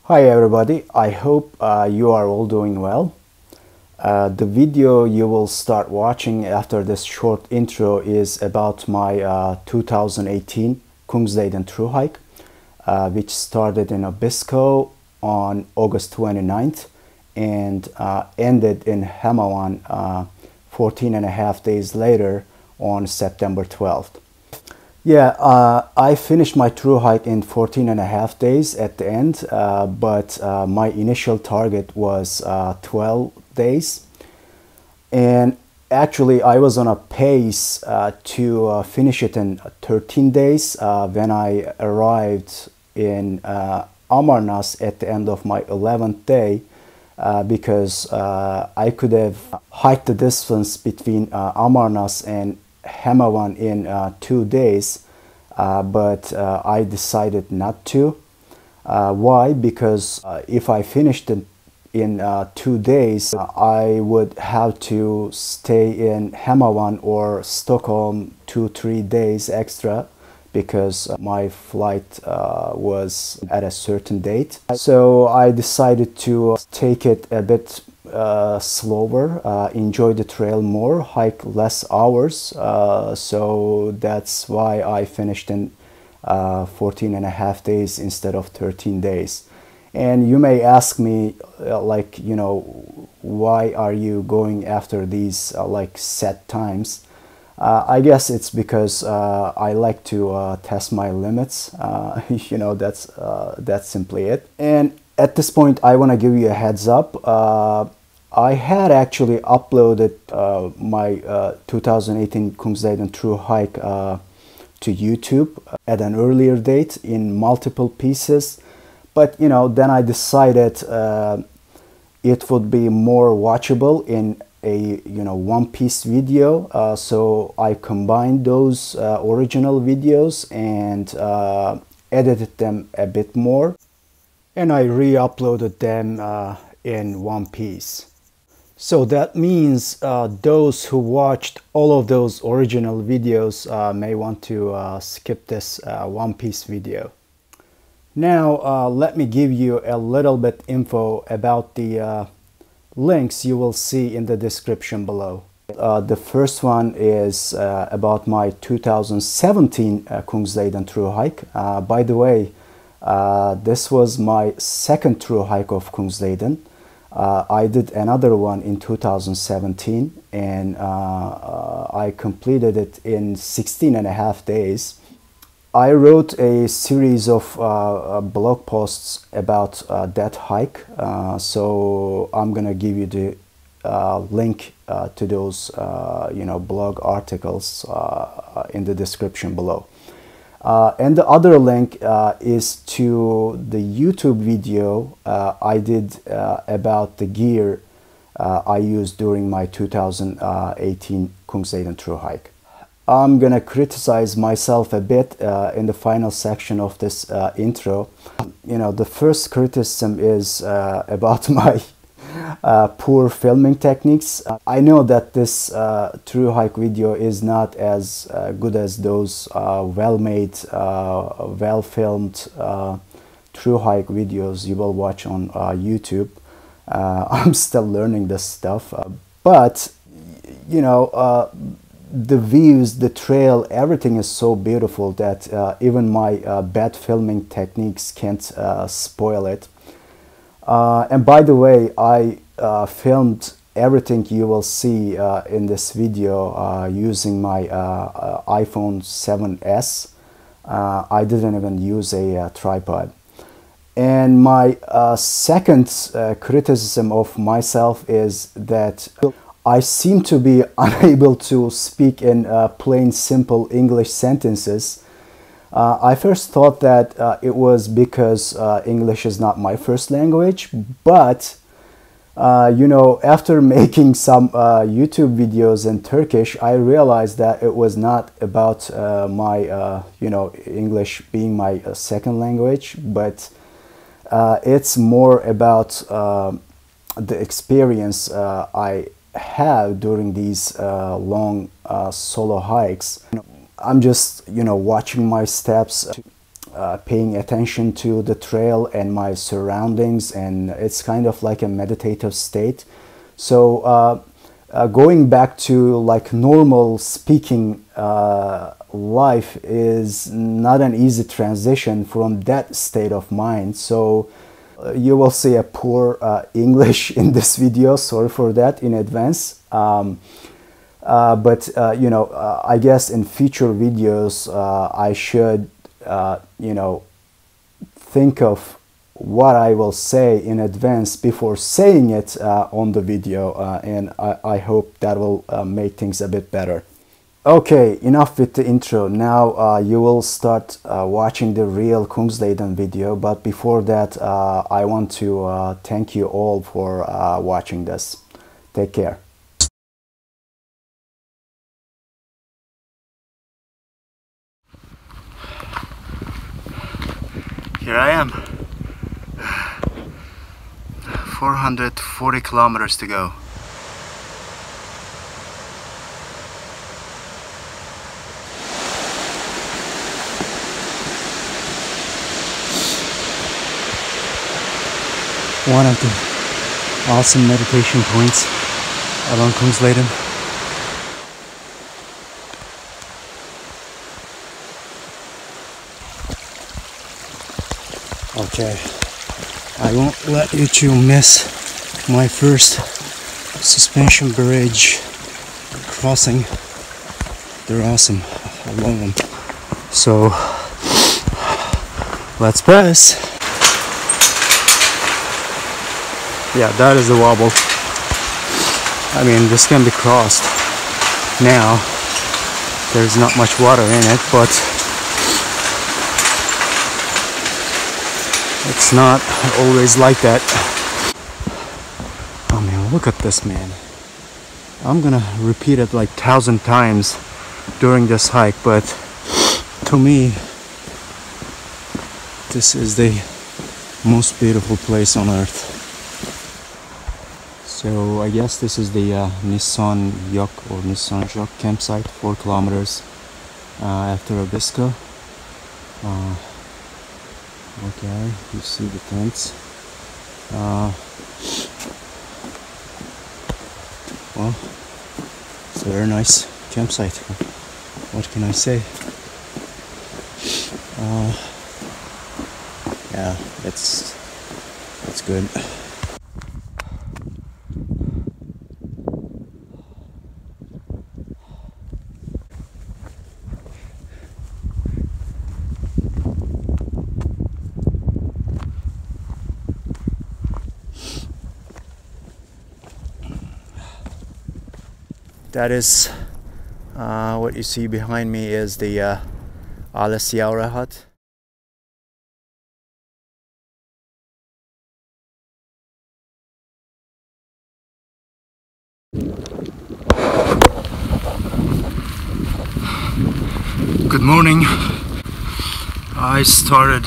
Hi everybody, I hope you are all doing well. The video you will start watching after this short intro is about my 2018 Kungsleden Thru hike, which started in Abisko on August 29th and ended in Hemawan 14 and a half days later on September 12th. Yeah, I finished my thru hike in 14 and a half days at the end, but my initial target was 12 days. And actually, I was on a pace to finish it in 13 days when I arrived in Amarnas at the end of my 11th day, because I could have hiked the distance between Amarnas and Hemawan in 2 days, but I decided not to. Why? Because if I finished it in 2 days, I would have to stay in Hemawan or Stockholm 2-3 days extra because my flight was at a certain date. So I decided to take it a bit slower, enjoy the trail more, hike less hours. So that's why I finished in 14 and a half days instead of 13 days. And you may ask me, why are you going after these set times? I guess it's because I like to test my limits. That's simply it. And at this point, I want to give you a heads up. I had actually uploaded my 2018 Kungsleden Thru hike to YouTube at an earlier date in multiple pieces, but then I decided it would be more watchable in a one-piece video, so I combined those original videos and edited them a bit more, and I re-uploaded them in one piece. So that means those who watched all of those original videos may want to skip this one-piece video. Now let me give you a little bit info about the links you will see in the description below. The first one is about my 2017 Kungsleden Thru hike. By the way, this was my second thru hike of Kungsleden. I did another one in 2017 and I completed it in 16 and a half days. I wrote a series of blog posts about that hike, so I'm gonna give you the link to those blog articles in the description below. And the other link is to the YouTube video I did about the gear I used during my 2018 Kungsleden Thru hike. I'm gonna criticize myself a bit in the final section of this intro. The first criticism is about my poor filming techniques. I know that this thru hike video is not as good as those well-made, well-filmed thru hike videos you will watch on YouTube. I'm still learning this stuff, but the views, the trail, everything is so beautiful that even my bad filming techniques can't spoil it. And by the way, I filmed everything you will see in this video using my iPhone 7S. I didn't even use a tripod. And my second criticism of myself is that I seem to be unable to speak in plain, simple English sentences. I first thought that it was because English is not my first language, but after making some YouTube videos in Turkish, I realized that it was not about my English being my second language, but it's more about the experience I have during these long solo hikes. I'm just watching my steps paying attention to the trail and my surroundings, and it's kind of like a meditative state. So going back to like normal speaking life is not an easy transition from that state of mind. So you will see a poor English in this video. Sorry for that in advance. But you know, I guess in future videos I should you know, think of what I will say in advance before saying it on the video, and I hope that will make things a bit better. Okay, enough with the intro. Now you will start watching the real Kungsleden video, but before that I want to thank you all for watching this. Take care. Here I am. 440 kilometers to go. One of the awesome meditation points along Kungsleden. Okay, I won't let you two miss my first suspension bridge crossing. They're awesome. I love them. So let's press. Yeah, that is the wobble. I mean, this can be crossed. Now, there's not much water in it, but it's not always like that. I mean, look at this, man. I'm gonna repeat it like 1,000 times during this hike, but to me, this is the most beautiful place on earth. So I guess this is the Nissan Yok or Nissan Jok campsite, 4 kilometers after Abisko. Okay, you see the tents. Well, it's a very nice campsite. What can I say? Yeah, it's good. That is what you see behind me is the Alesiaura hut. Good morning. I started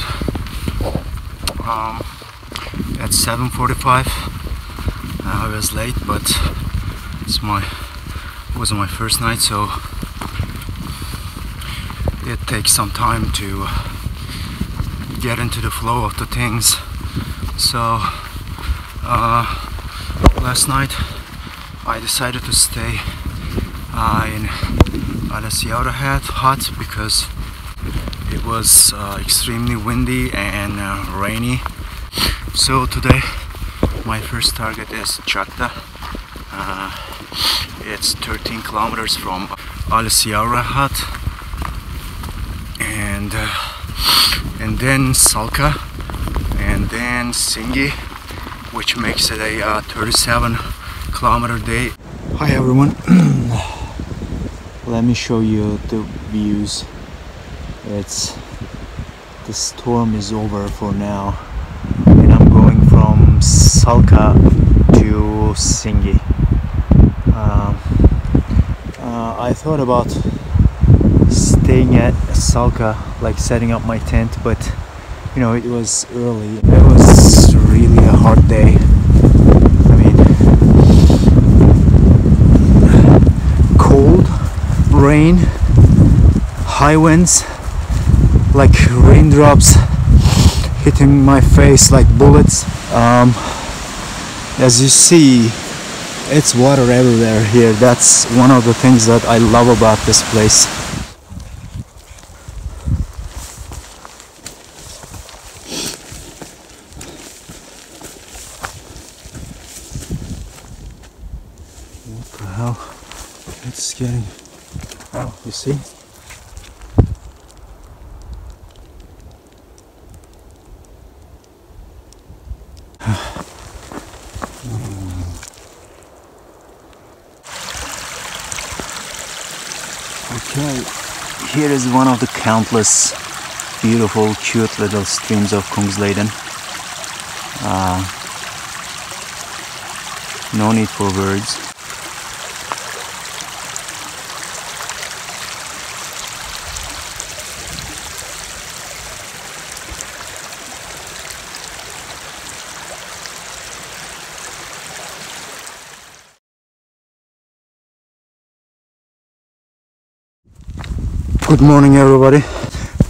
at 7:45. I was late, but it wasn't my first night, so it takes some time to get into the flow of the things. So last night I decided to stay in Alesiaura hut because it was extremely windy and rainy. So today my first target is Chakta. It's 13 kilometers from Alesiaura hut, and then Salka, and then Singi, which makes it a 37-kilometer day. Hi everyone. Let me show you the views. The storm is over for now, and I'm going from Salka to Singi. I thought about staying at Salka, like setting up my tent, but you know, it was early. It was really a hard day. I mean, cold, rain, high winds, like raindrops hitting my face like bullets. As you see, it's water everywhere here. That's one of the things that I love about this place. What the hell? It's getting... Oh, you see? Okay, here is one of the countless beautiful, cute little streams of Kungsleden. No need for words. Good morning, everybody.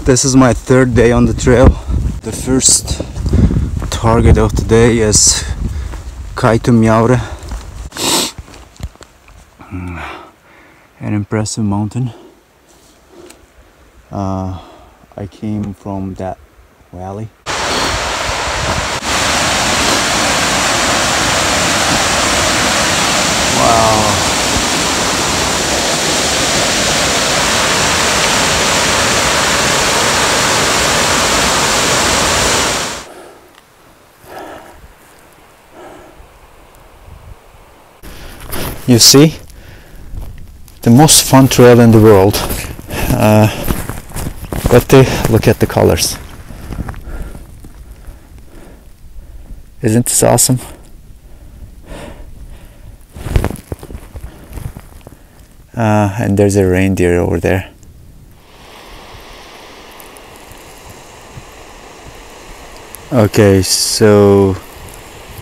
This is my third day on the trail. The first target of the day is Kungsleden Thru, an impressive mountain. I came from that valley. Wow. You see, the most fun trail in the world, but look at the colors. Isn't this awesome? And there's a reindeer over there. Okay, so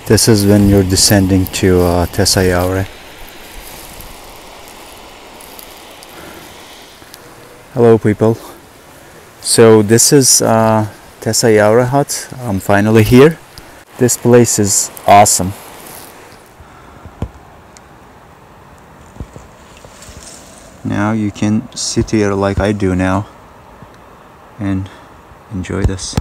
this is when you're descending to Tessa. Hello people. So this is Tessa hut. I'm finally here. This place is awesome. Now you can sit here like I do now and enjoy this.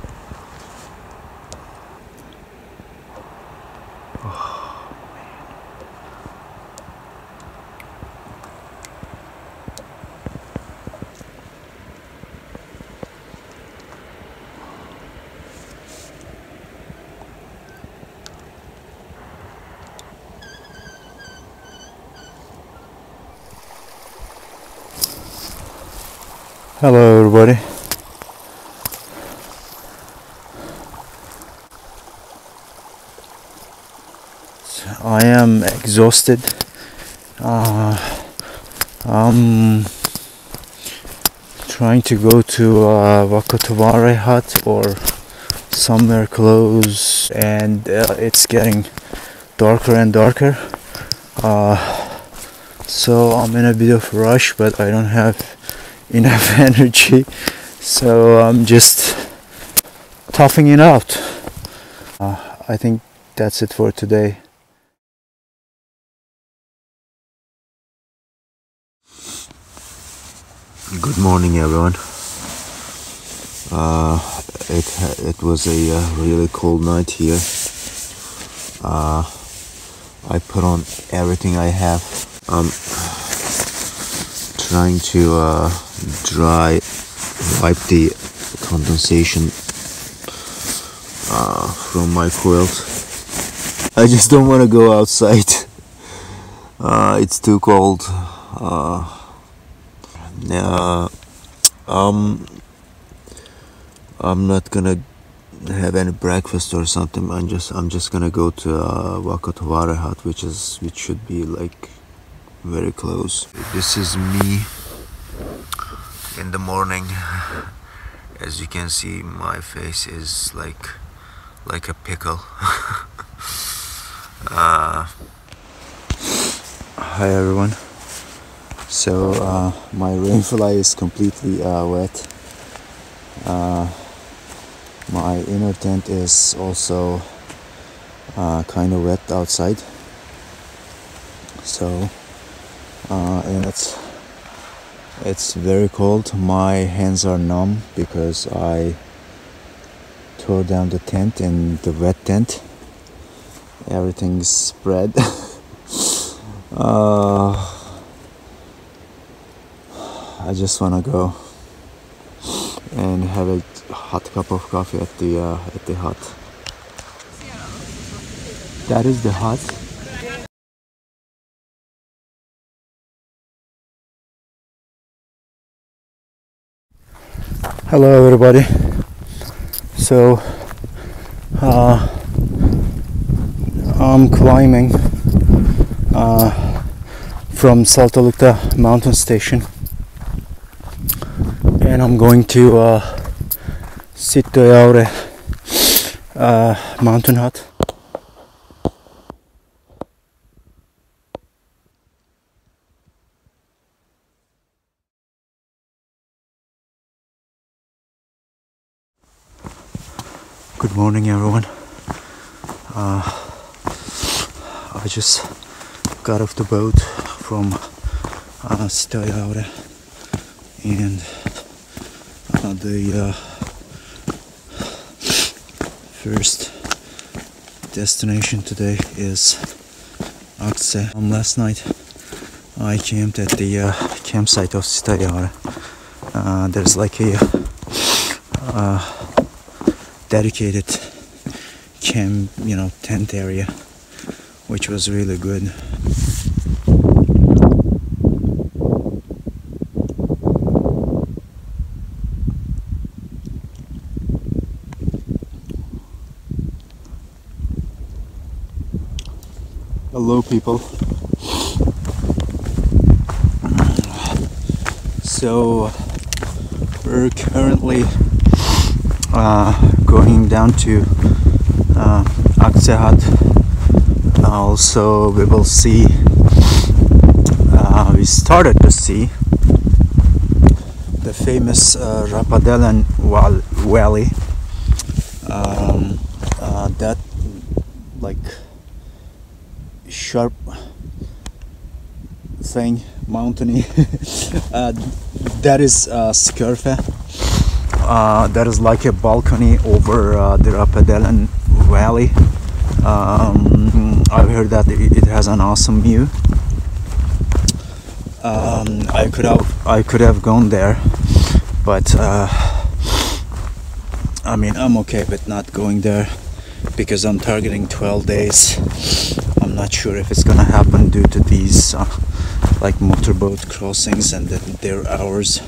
Hello everybody. So I am exhausted. I'm trying to go to Vakatavare hut or somewhere close, and it's getting darker and darker. So I'm in a bit of a rush, but I don't have enough energy, so I'm just toughing it out. I think that's it for today. Good morning, everyone. It was a really cold night here. I put on everything I have. I'm trying to wipe the condensation from my quilt. I just don't want to go outside. It's too cold. I'm not gonna have any breakfast or something. I'm just gonna go to Vakatavare hut, which should be like very close. This is me in the morning. As you can see, my face is like a pickle. Hi everyone. So my rainfly is completely wet. My inner tent is also kind of wet outside, so and it's very cold. My hands are numb because I tore down the tent, in the wet tent. Everything's spread. I just wanna go and have a hot cup of coffee at the hut. That is the hut. Hello everybody. So I'm climbing from Saltalıkta mountain station, and I'm going to Sittojaure mountain hut. Good morning everyone. I just got off the boat from Sittojaure, and the first destination today is Akse. Last night I camped at the campsite of Sittojaure. There's like a dedicated camp, tent area, which was really good. Hello people. So we're currently going down to Akse hut. Also we will see, we started to see the famous Rapadellen Valley. That like sharp thing, mountainy. That is Skörfe. That is like a balcony over the Rapadellen Valley. I've heard that it has an awesome view. I could have gone there, but I mean, I'm okay with not going there because I'm targeting 12 days. I'm not sure if it's gonna happen due to these like motorboat crossings and their hours.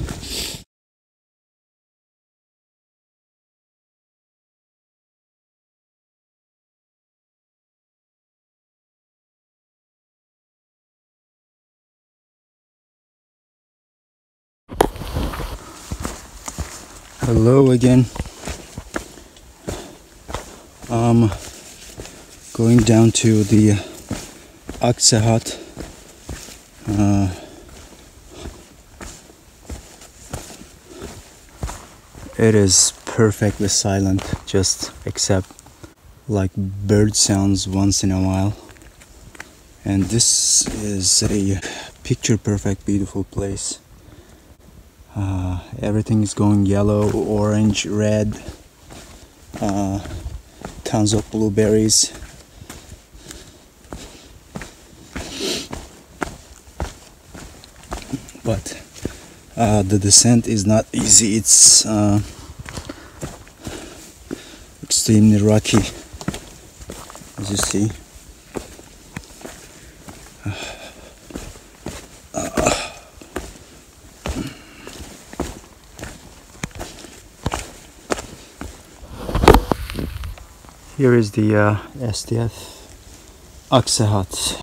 Hello again. I'm going down to the Akse hut. It is perfectly silent, just except like bird sounds once in a while. And this is a picture perfect, beautiful place. Everything is going yellow, orange, red. Tons of blueberries. But the descent is not easy. It's extremely rocky, as you see. Here is the STF Akse hut.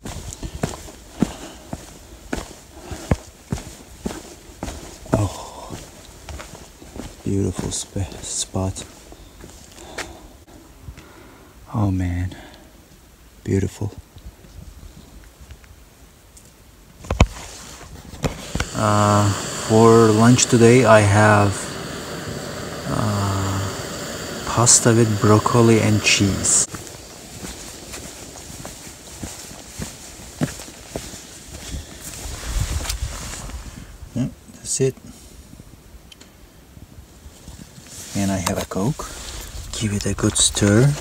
Oh, beautiful spot. Oh man, beautiful. For lunch today I have Pasta with broccoli and cheese. Yeah, that's it. And I have a Coke. Give it a good stir.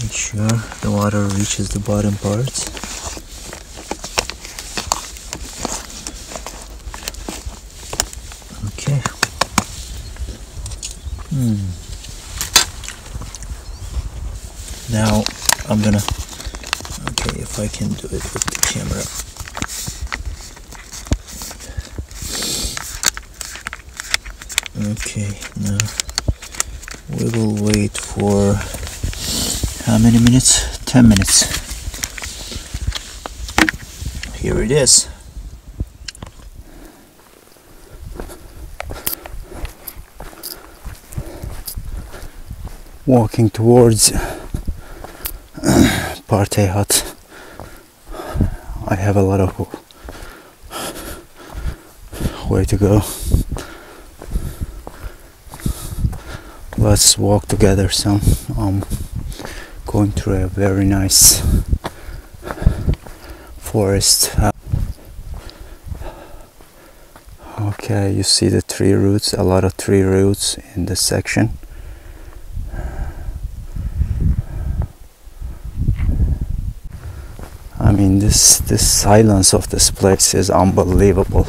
Make sure the water reaches the bottom part. Okay. Now I'm gonna, okay, if I can do it with the camera. Okay, now we will wait for how many minutes? 10 minutes. Here it is. Walking towards party hut. I have a lot of way to go. Let's walk together some. Going through a very nice forest. Okay, you see the tree roots, a lot of tree roots in this section. I mean, this silence of this place is unbelievable.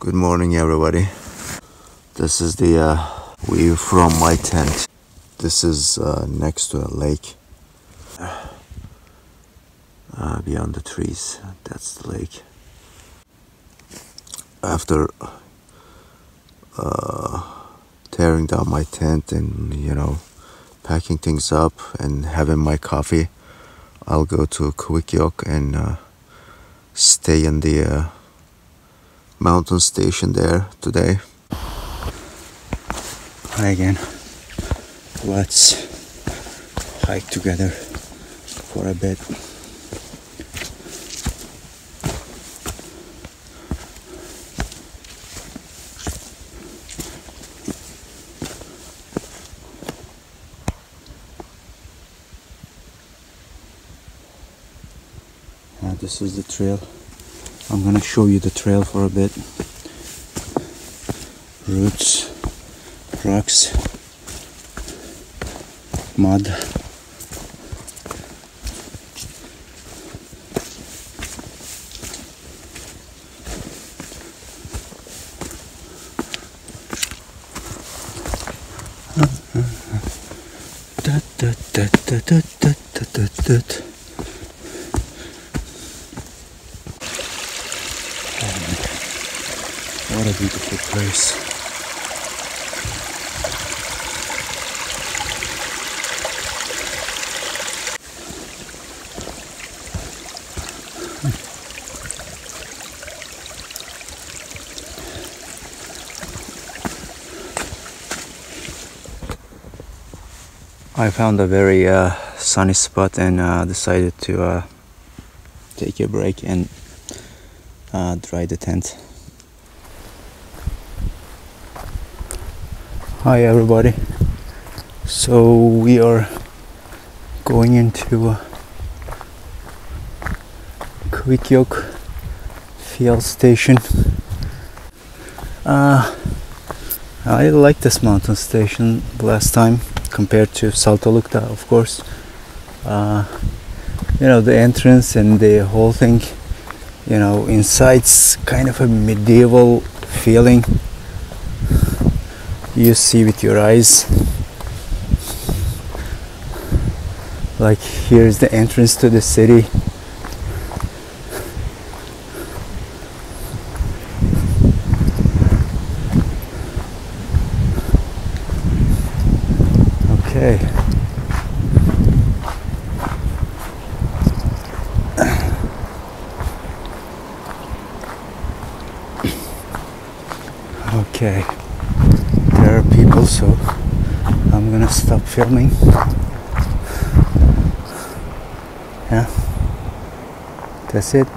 Good morning, everybody. This is the view from my tent. This is next to a lake. Beyond the trees, that's the lake. After tearing down my tent and, you know, packing things up and having my coffee, I'll go to Kvikjok and stay in the mountain station there today. Hi again. Let's hike together for a bit. This is the trail. I'm gonna show you the trail for a bit. Roots, rocks, mud. What a beautiful place. I found a very sunny spot and decided to take a break and dry the tent. Hi everybody. So we are going into Wikyok fuel station. I like this mountain station last time compared to Saltolukta, of course. You know, the entrance and the whole thing, you know, inside's kind of a medieval feeling. You see with your eyes. Like, here's the entrance to the city. Okay. Okay. There are people, so I'm gonna stop filming. Yeah. That's it.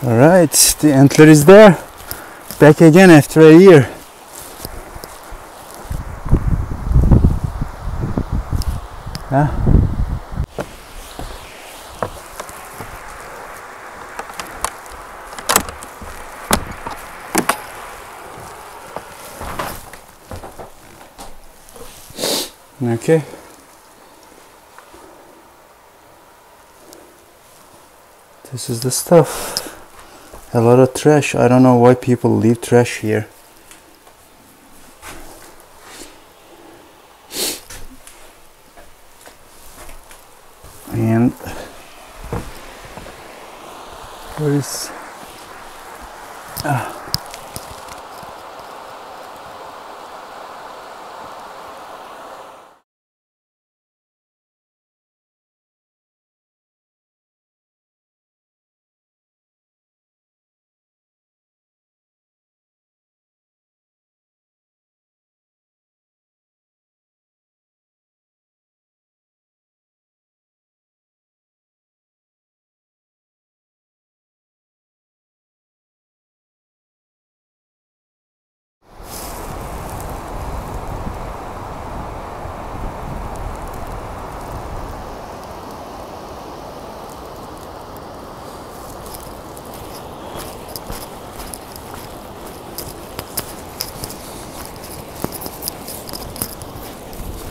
All right, the antler is there. Back again after a year. Yeah. Okay. This is the stuff. A lot of trash. I don't know why people leave trash here. And where is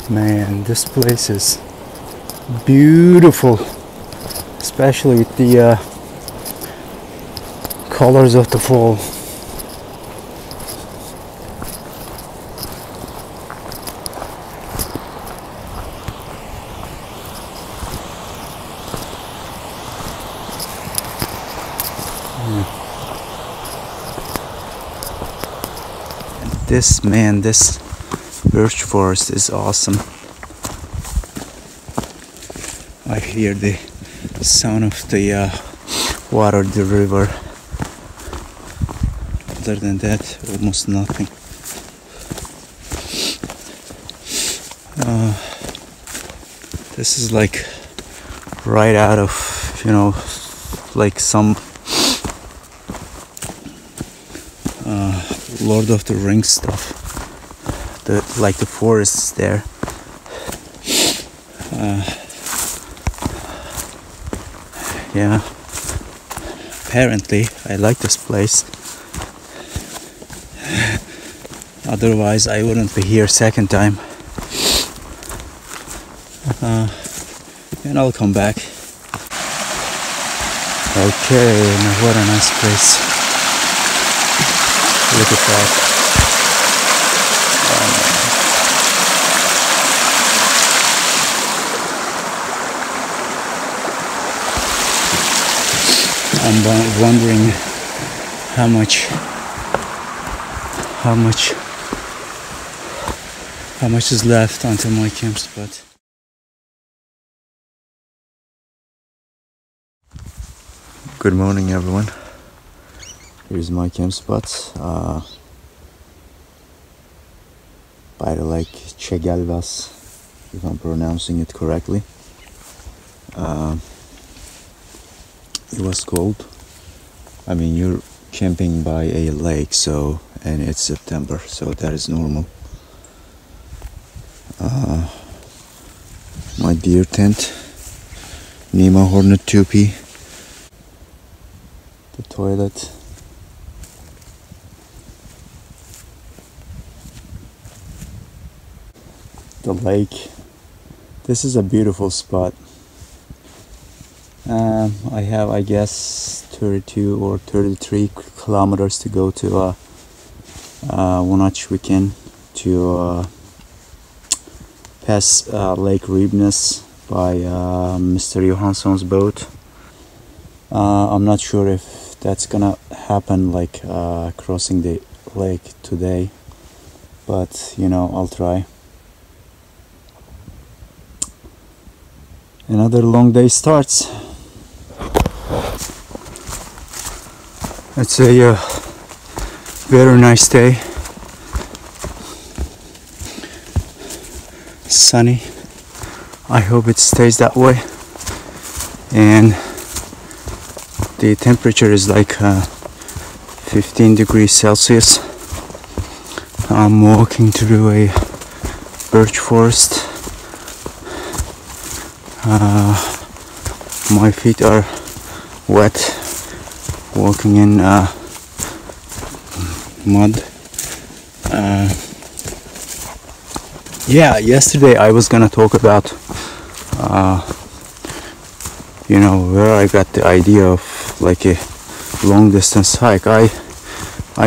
Man, this place is beautiful, especially with the colors of the fall. This birch forest is awesome. I hear the sound of the water, the river. Other than that, almost nothing. This is like right out of, you know, like some Lord of the Rings stuff. Like the forests there. Yeah. Apparently, I like this place. Otherwise, I wouldn't be here second time. And I'll come back. Okay, what a nice place. Look at that. I'm wondering how much is left until my camp spot. Good morning, everyone. Here's my camp spot by the lake Chegelvas, if I'm pronouncing it correctly. It was cold. I mean, you're camping by a lake, and it's September, so that is normal. My deer tent, Nemo Hornet Tupi, the toilet, the lake. This is a beautiful spot. I have, I guess, 32 or 33 kilometers to go to Wanachwiken to pass Lake Ribnes by Mr. Johansson's boat. I'm not sure if that's gonna happen, like crossing the lake today, but you know, I'll try. Another long day starts. It's a very nice day. Sunny. I hope it stays that way. And the temperature is like 15 degrees Celsius. I'm walking through a birch forest. My feet are wet walking in mud. Yeah, yesterday I was gonna talk about you know, where I got the idea of like a long distance hike. I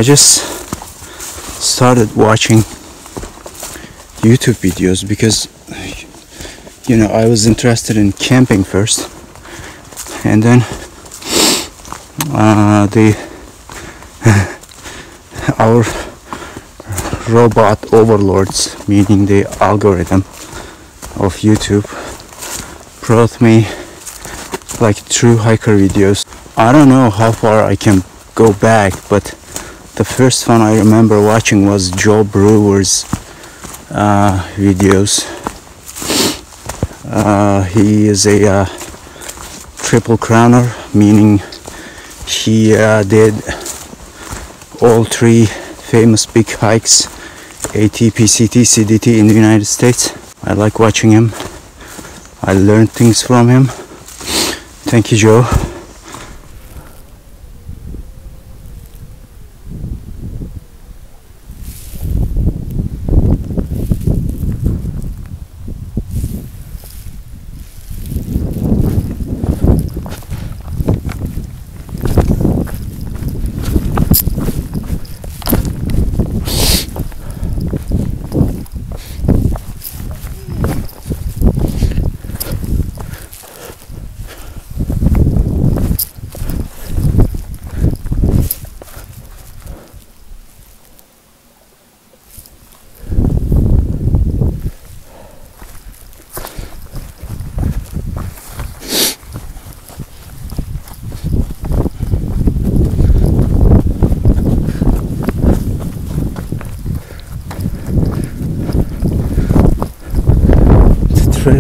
just started watching YouTube videos because, you know, I was interested in camping first, and then our robot overlords, meaning the algorithm of YouTube, brought me like true hiker videos. I don't know how far I can go back, but the first one I remember watching was Joe Brewer's videos. He is a triple crowner, meaning he did all three famous big hikes, ATP, CT, CDT in the United States. I like watching him. I learned things from him. Thank you, Joe.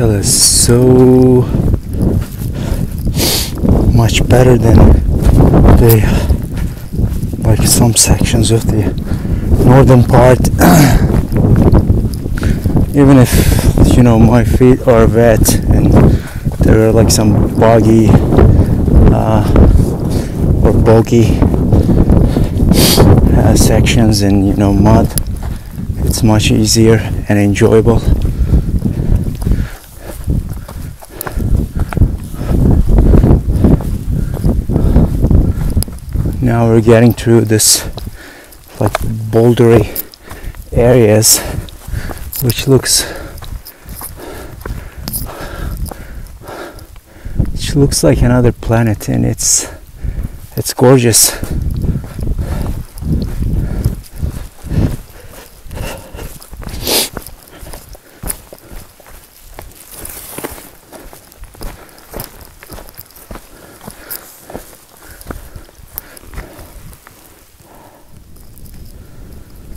trail is so much better than the like some sections of the northern part. Even if my feet are wet and there are like some boggy or boggy sections and mud, it's much easier and enjoyable. Now we're getting through this like bouldery areas, which looks like another planet, and it's gorgeous.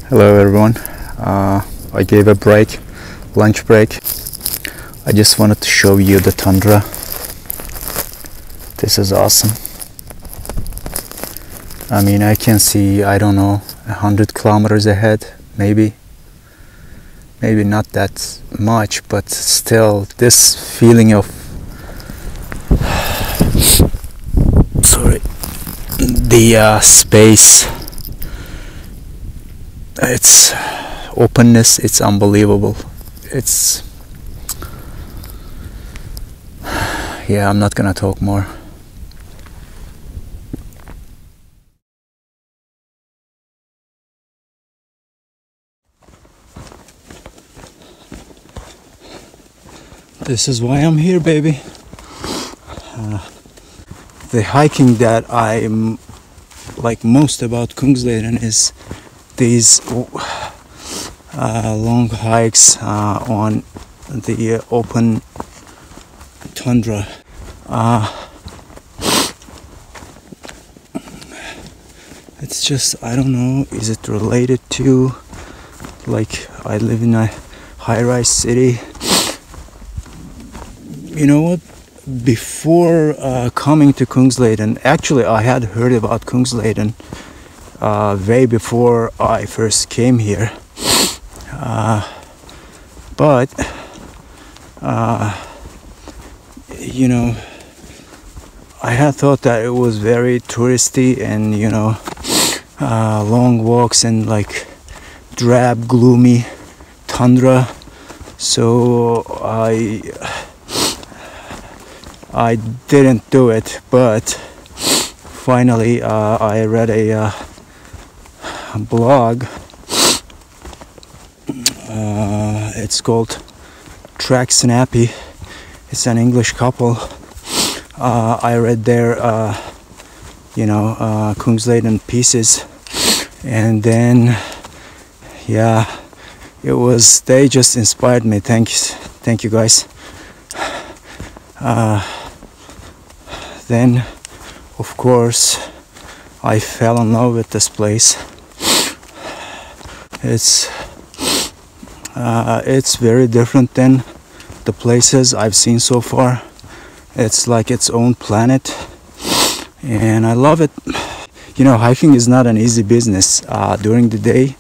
Hello everyone, I gave a break, lunch break. I just wanted to show you the tundra. This is awesome. I mean, I can see, I don't know, 100 kilometers ahead, maybe not that much, but still this feeling of the space, its openness, it's unbelievable. Yeah, I'm not gonna talk more. This is why I'm here, baby. The hiking that I'm like most about Kungsleden is these long hikes on the open tundra. It's just, I don't know, is it related to, like, I live in a high-rise city. You know what? Before coming to Kungsleden, actually I had heard about Kungsleden way before I first came here, but I had thought that it was very touristy and long walks and like drab, gloomy tundra. So I didn't do it, but finally I read a blog. It's called Track Snappy. It's an English couple. I read their Kungsleden pieces, and then they just inspired me. Thank you guys. Then of course I fell in love with this place. It's very different than the places I've seen so far. It's like its own planet, and I love it. Hiking is not an easy business during the day,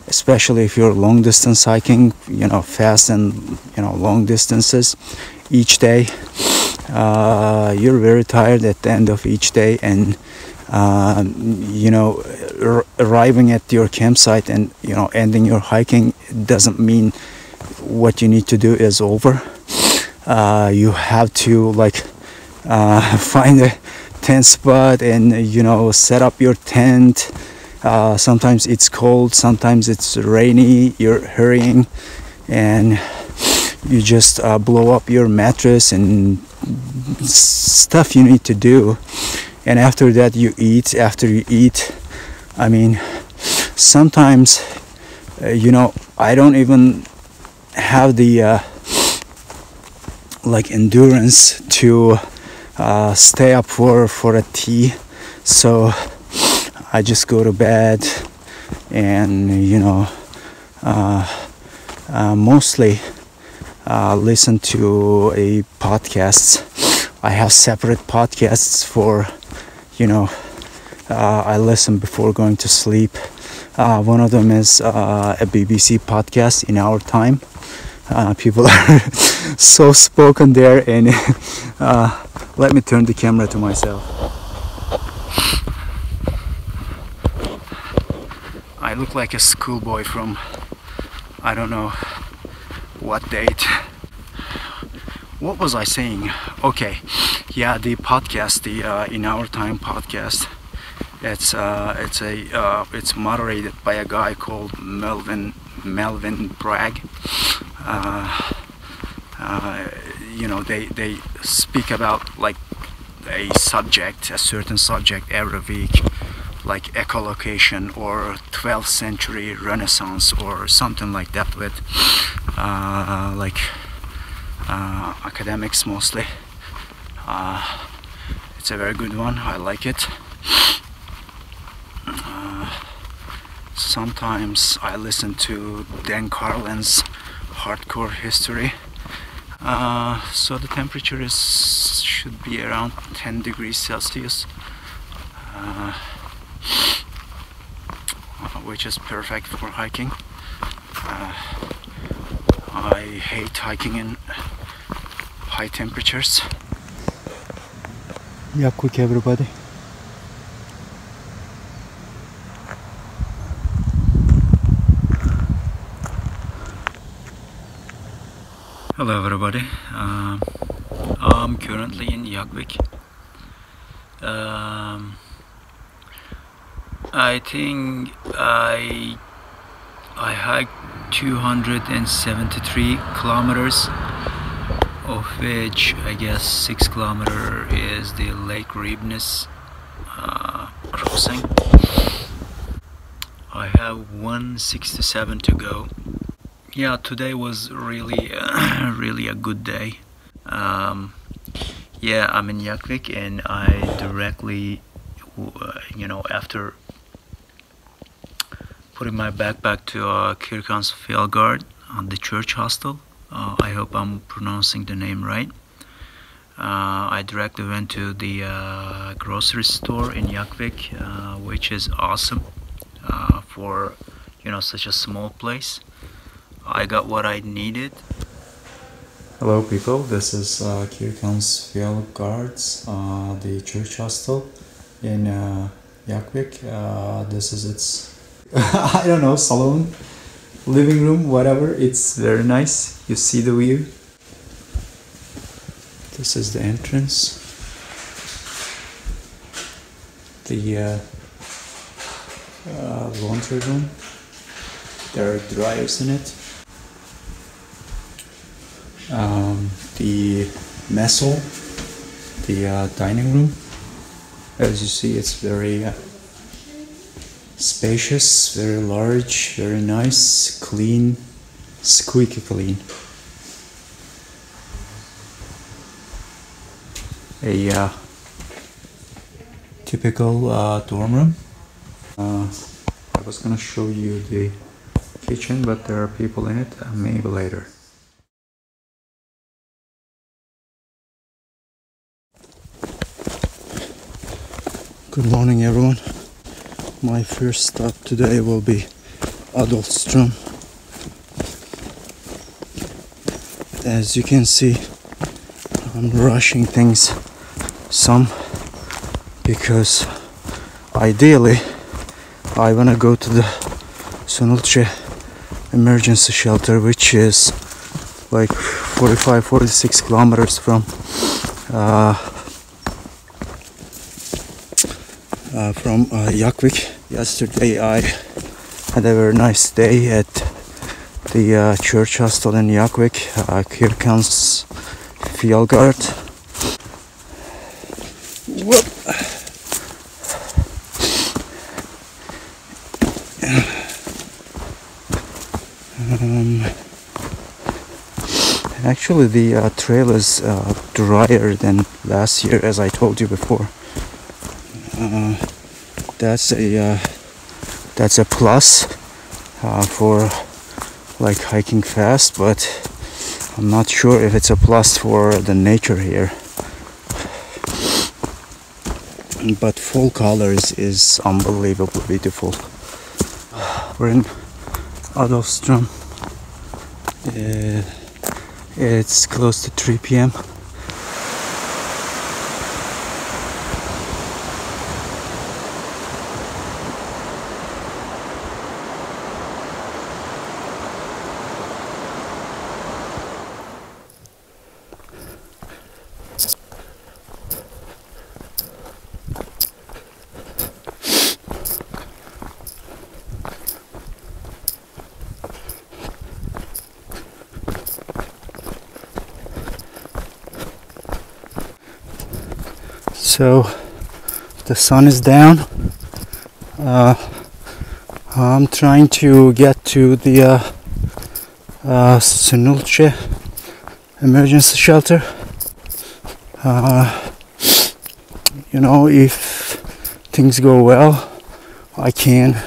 especially if you're long distance hiking, fast and long distances each day. You're very tired at the end of each day, and arriving at your campsite and ending your hiking doesn't mean what you need to do is over. You have to find a tent spot and set up your tent. Sometimes it's cold, sometimes it's rainy, you're hurrying, and you just blow up your mattress and stuff you need to do. And after that you eat. After you eat, I mean, sometimes I don't even have the endurance to stay up for a tea, so I just go to bed. And mostly listen to a podcasts. I have separate podcasts for, I listen before going to sleep. One of them is a BBC podcast, In Our Time. People are so spoken there, and let me turn the camera to myself. I look like a schoolboy from I don't know what date. What was I saying? Okay, yeah, the podcast, the In Our Time podcast. It's moderated by a guy called Melvin Bragg. They speak about like a certain subject every week, like echolocation or 12th century Renaissance or something like that, with academics mostly. It's a very good one. I like it. Sometimes I listen to Dan Carlin's Hardcore History. So the temperature should be around 10 degrees Celsius, which is perfect for hiking. I hate hiking in high temperatures. Yeah, quick everybody. Hello everybody. I'm currently in Yakvik. I think I hiked 273 kilometers, of which I guess 6 kilometers is the Lake Ribnes crossing. I have 167 to go. Yeah, today was really really a good day. Yeah, I'm in Yakvik, and I directly, after putting my backpack to Kirkans Fjellgard on the church hostel, I hope I'm pronouncing the name right. I directly went to the grocery store in Yakvik, which is awesome for such a small place. I got what I needed. Hello people, this is Kirkans Fjellgards, the church hostel in Yakvik. This is its I don't know, salon, living room, whatever. It's very nice. You see the view. This is the entrance. The laundry room. There are dryers in it. The mess hall, the dining room. As you see, it's very spacious, very large, very nice, clean, squeaky clean. A typical dorm room. I was gonna show you the kitchen, but there are people in it. Maybe later. Good morning everyone. My first stop today will be Adolfström. As you can see, I'm rushing things some because ideally I wanna go to the Sunulce emergency shelter, which is like 45-46 kilometers from Yakvik. Yesterday I had a very nice day at the church hostel in Yakvik, Kirkans Fjellgard. Whoop. Actually the trail is drier than last year, as I told you before. That's a plus for like hiking fast, but I'm not sure if it's a plus for the nature here, but fall colors is unbelievably beautiful. We're in Adolfström. It's close to 3 p.m. So the sun is down. I'm trying to get to the Sunulce emergency shelter. You know, if things go well, I can.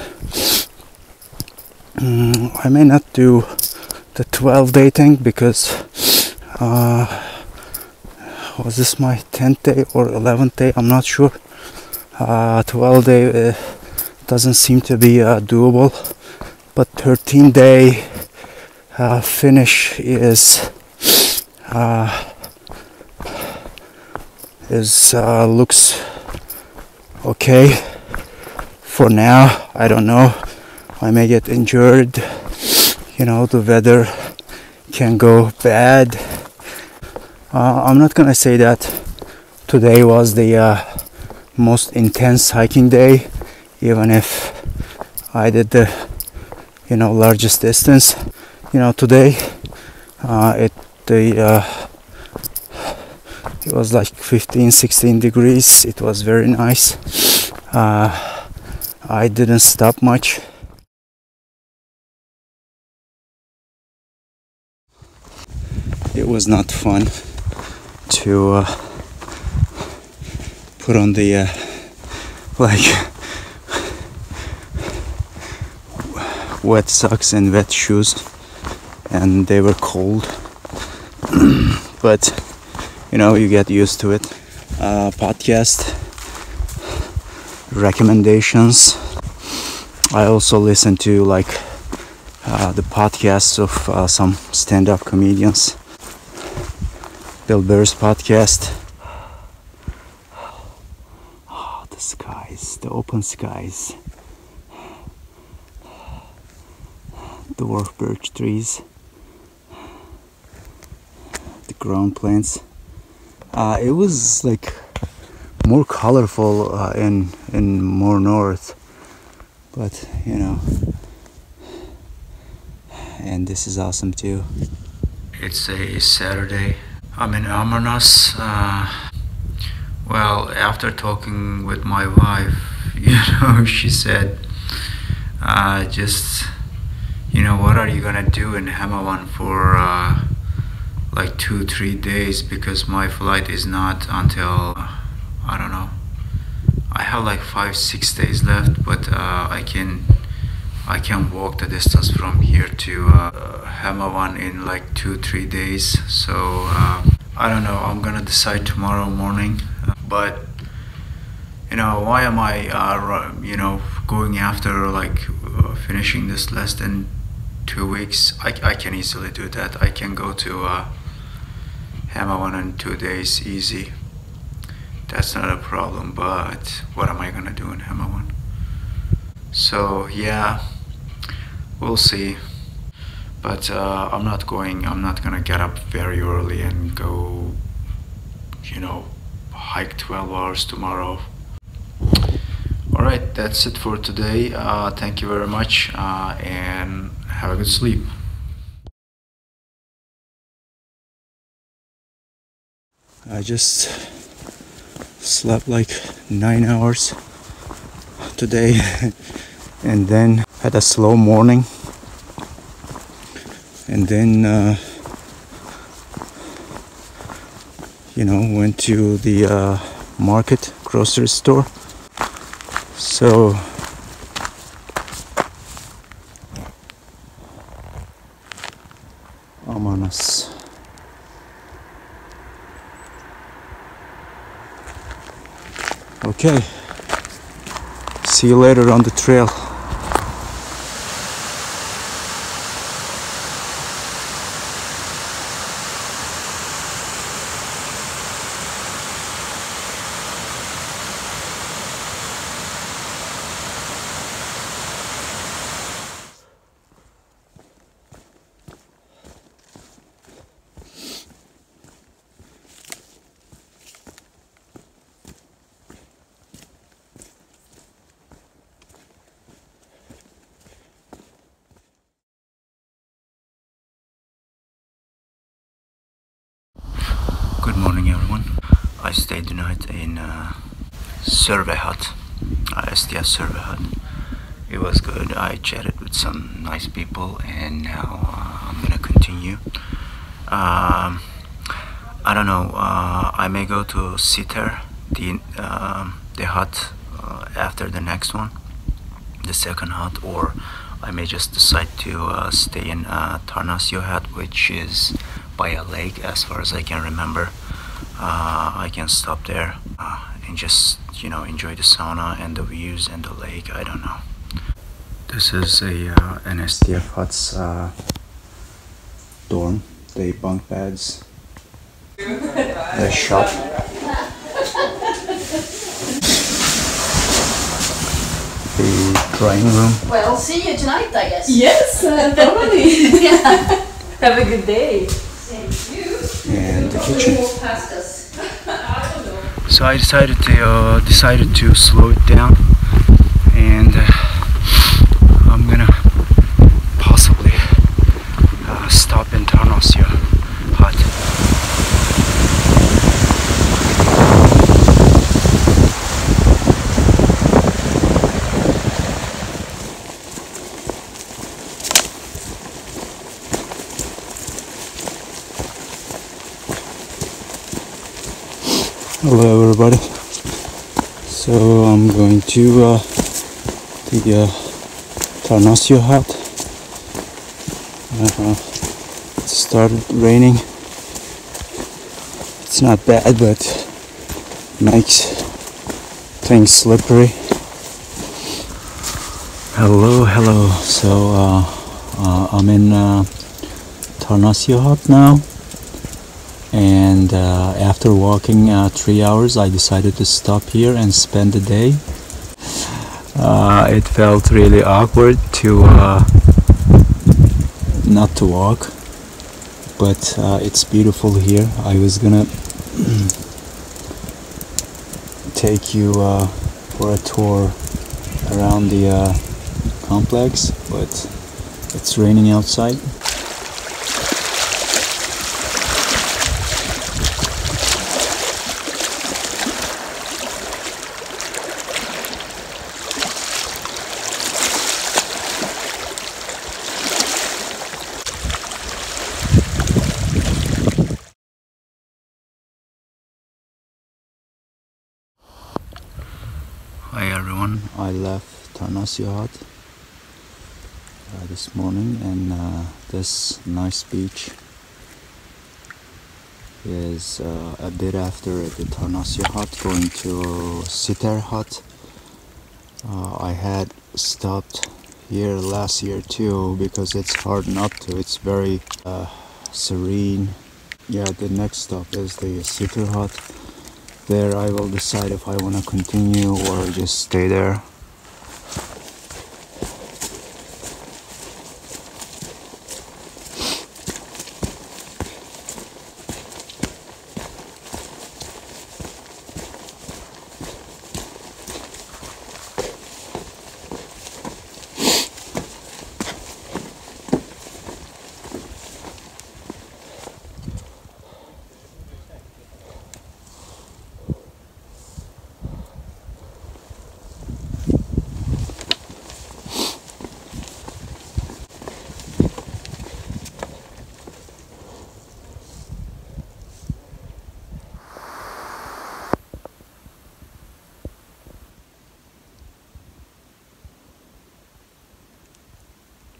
I may not do the 12-day thing because was this my 10th day or 11th day? I'm not sure. 12-day doesn't seem to be doable, but 13-day finish is looks okay for now. I don't know, I may get injured. You know, the weather can go bad. I'm not gonna say that today was the most intense hiking day, even if I did the largest distance. Today it was like 15-16 degrees. It was very nice. I didn't stop much. It was not fun to put on the wet socks and wet shoes, and they were cold. But you get used to it. Podcast recommendations. I also listen to the podcasts of some stand-up comedians. Bill Burr's podcast. Oh, the skies, the open skies, dwarf birch trees, the ground plants. It was like more colorful in more north, but and this is awesome too. It's a Saturday. I'm in Amarnas. Well, after talking with my wife, she said, just, what are you gonna do in Hemavan for like 2-3 days? Because my flight is not until, I don't know. I have like 5-6 days left, but I can walk the distance from here to Hemavan in like 2-3 days. So I don't know, I'm gonna decide tomorrow morning. But why am I going after finishing this less than 2 weeks? I can easily do that. I can go to Hemavan in 2 days easy. That's not a problem. But what am I gonna do in Hemavan? So yeah, we'll see. But I'm not gonna get up very early and go hike 12 hours tomorrow. Alright, that's it for today. Thank you very much, and have a good sleep. I just slept like 9 hours today and then had a slow morning, and then went to the market grocery store. So Amarnas Okay, see you later on the trail. Good morning, everyone. I stayed the night in survey hut, STF survey hut. It was good. I chatted with some nice people, and now I'm gonna continue. I don't know. I may go to Sitter, the hut after the next one, the second hut, or I may just decide to stay in Tarnasio hut, which is by a lake, as far as I can remember. I can stop there and just, you know, enjoy the sauna and the views and the lake. I don't know. This is an STF hut's dorm. The bunk beds, the shop. The drawing room. Well, see you tonight, I guess. Yes, totally. Yeah. Have a good day. Thank you. And the kitchen. Walk past us. So I decided to slow it down, and I'm gonna possibly stop in Tarnasio hut. Hello everybody. So I'm going to the Tarnasio hut. It started raining. It's not bad, but makes things slippery. Hello. So I'm in Tarnasio hut now. And after walking 3 hours, I decided to stop here and spend the day. It felt really awkward to not to walk, but it's beautiful here. I was gonna take you for a tour around the complex, but it's raining outside. Hi everyone, I left Tarnasio hut this morning, and this nice beach is a bit after the Tarnasio hut, going to Sitter hut. I had stopped here last year too because it's hard not to. It's very serene. Yeah, the next stop is the Sitter hut. There I will decide if I want to continue or just stay there.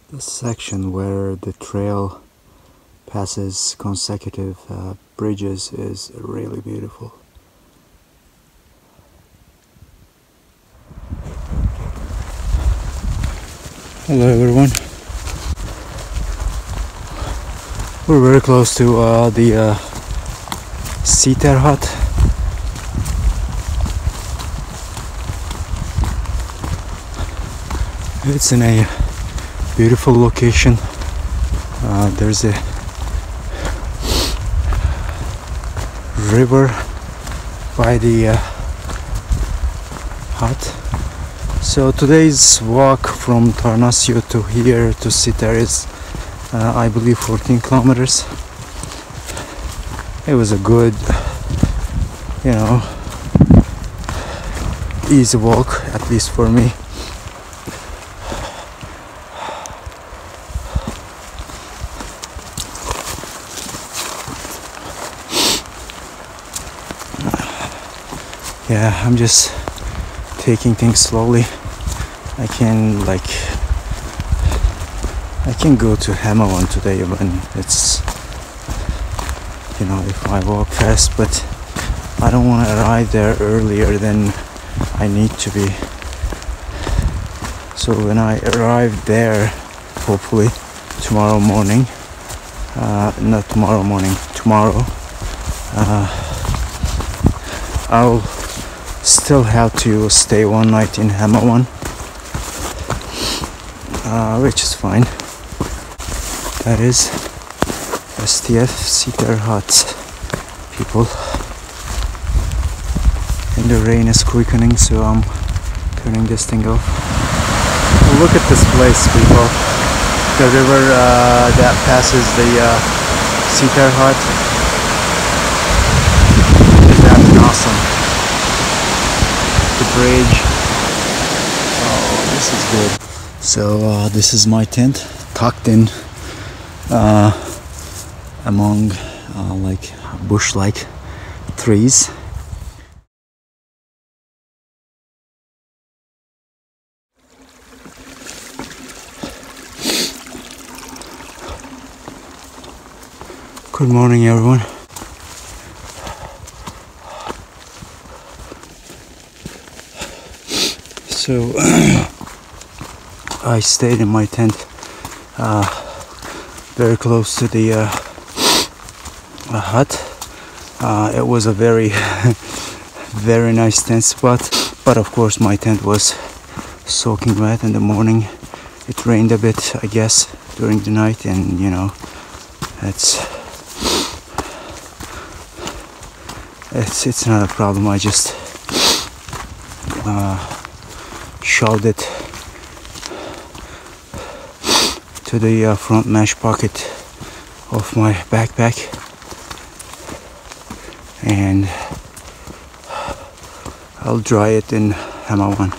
The section where the trail passes consecutive bridges is really beautiful. Hello everyone. We're very close to the Sitar hut. It's in a beautiful location. There's a river by the hut. So today's walk from Tarnasio to here to Sitar is I believe 14 kilometers. It was a good, you know, easy walk, at least for me. Yeah, I'm just taking things slowly. I can go to Hamawan today when it's, you know, if I walk fast, but I don't want to arrive there earlier than I need to be. So when I arrive there, hopefully tomorrow morning, not tomorrow morning, tomorrow, I'll still have to stay one night in Hamawan, which is fine. That is STF Sitar huts, people. And the rain is quickening, so I'm turning this thing off. Oh, look at this place, people. The river that passes the Sitar hut. Is that awesome? The bridge. Oh, this is good. So this is my tent, tucked in among like bush-like trees. Good morning, everyone. So I stayed in my tent very close to the hut. It was a very very nice tent spot, but of course my tent was soaking wet in the morning. It rained a bit, I guess, during the night, and you know, it's not a problem. I just shoved it to the front mesh pocket of my backpack, and I'll dry it in Hamawan.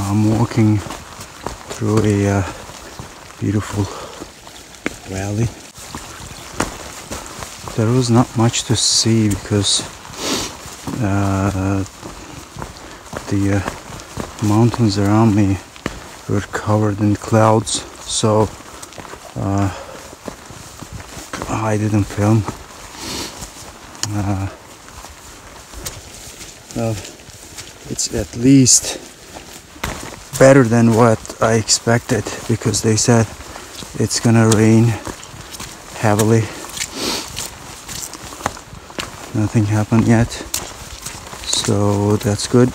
I'm walking through a beautiful valley. There was not much to see because the mountains around me were covered in clouds, so I didn't film. Well, it's at least better than what I expected, because they said it's gonna rain heavily. Nothing happened yet, so that's good.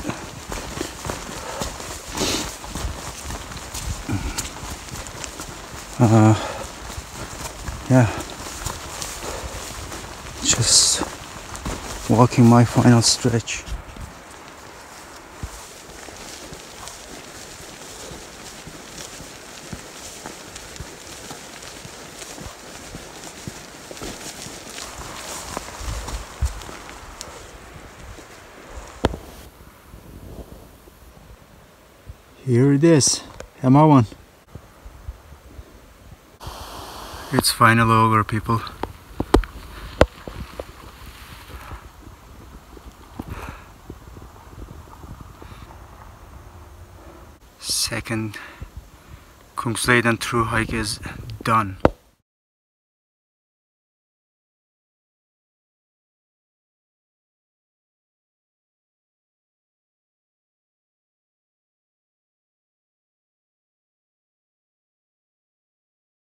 Yeah, just walking my final stretch. Here it is, Hamawan. It's finally over, people. Second Kungsleden Thru hike is done.